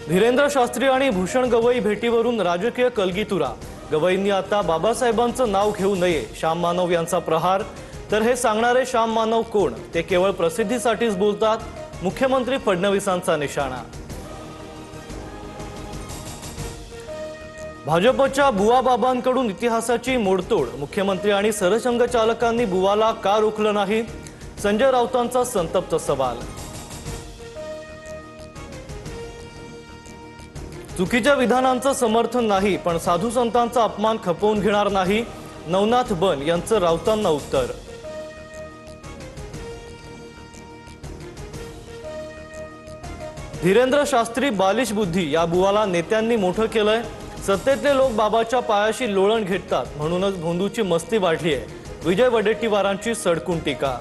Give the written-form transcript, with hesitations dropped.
धीरेंद्र शास्त्री आणि भूषण गवई भेटीवरून राजकीय कलगीतुरा। गवईंनी आता बाबासाहेबांचं नाव घेऊ नये, श्याम मानव यांचा प्रहार। तर हे सांगणारे श्याम मानव कोण? ते केवळ प्रसिद्धीसाठीच बोलतात, मुख्यमंत्री फडणवीसांचा निशाणा। भाजपच्या बुवा बाबांकडून इतिहासाची मोडतोड, मुख्यमंत्री आणि सरसंघचालकांनी बुवाला का रोखलं नाही? संजय राऊतांचा संतप्त सवाल। चुकीच्या विधानांचं समर्थन नाही, पण साधू संतांचा अपमान खपवून घेणार नाही, नवनाथ बन यांचं राऊतांना उत्तर। धीरेंद्र शास्त्री बालिश बुद्धी, या बुवाला नेत्यांनी मोठं केलंय। सत्तेतले लोक बाबाच्या पायाशी लोळण घेतात, म्हणूनच भोंदूची मस्ती वाढली आहे, विजय वडेट्टीवारांची सडकून टीका।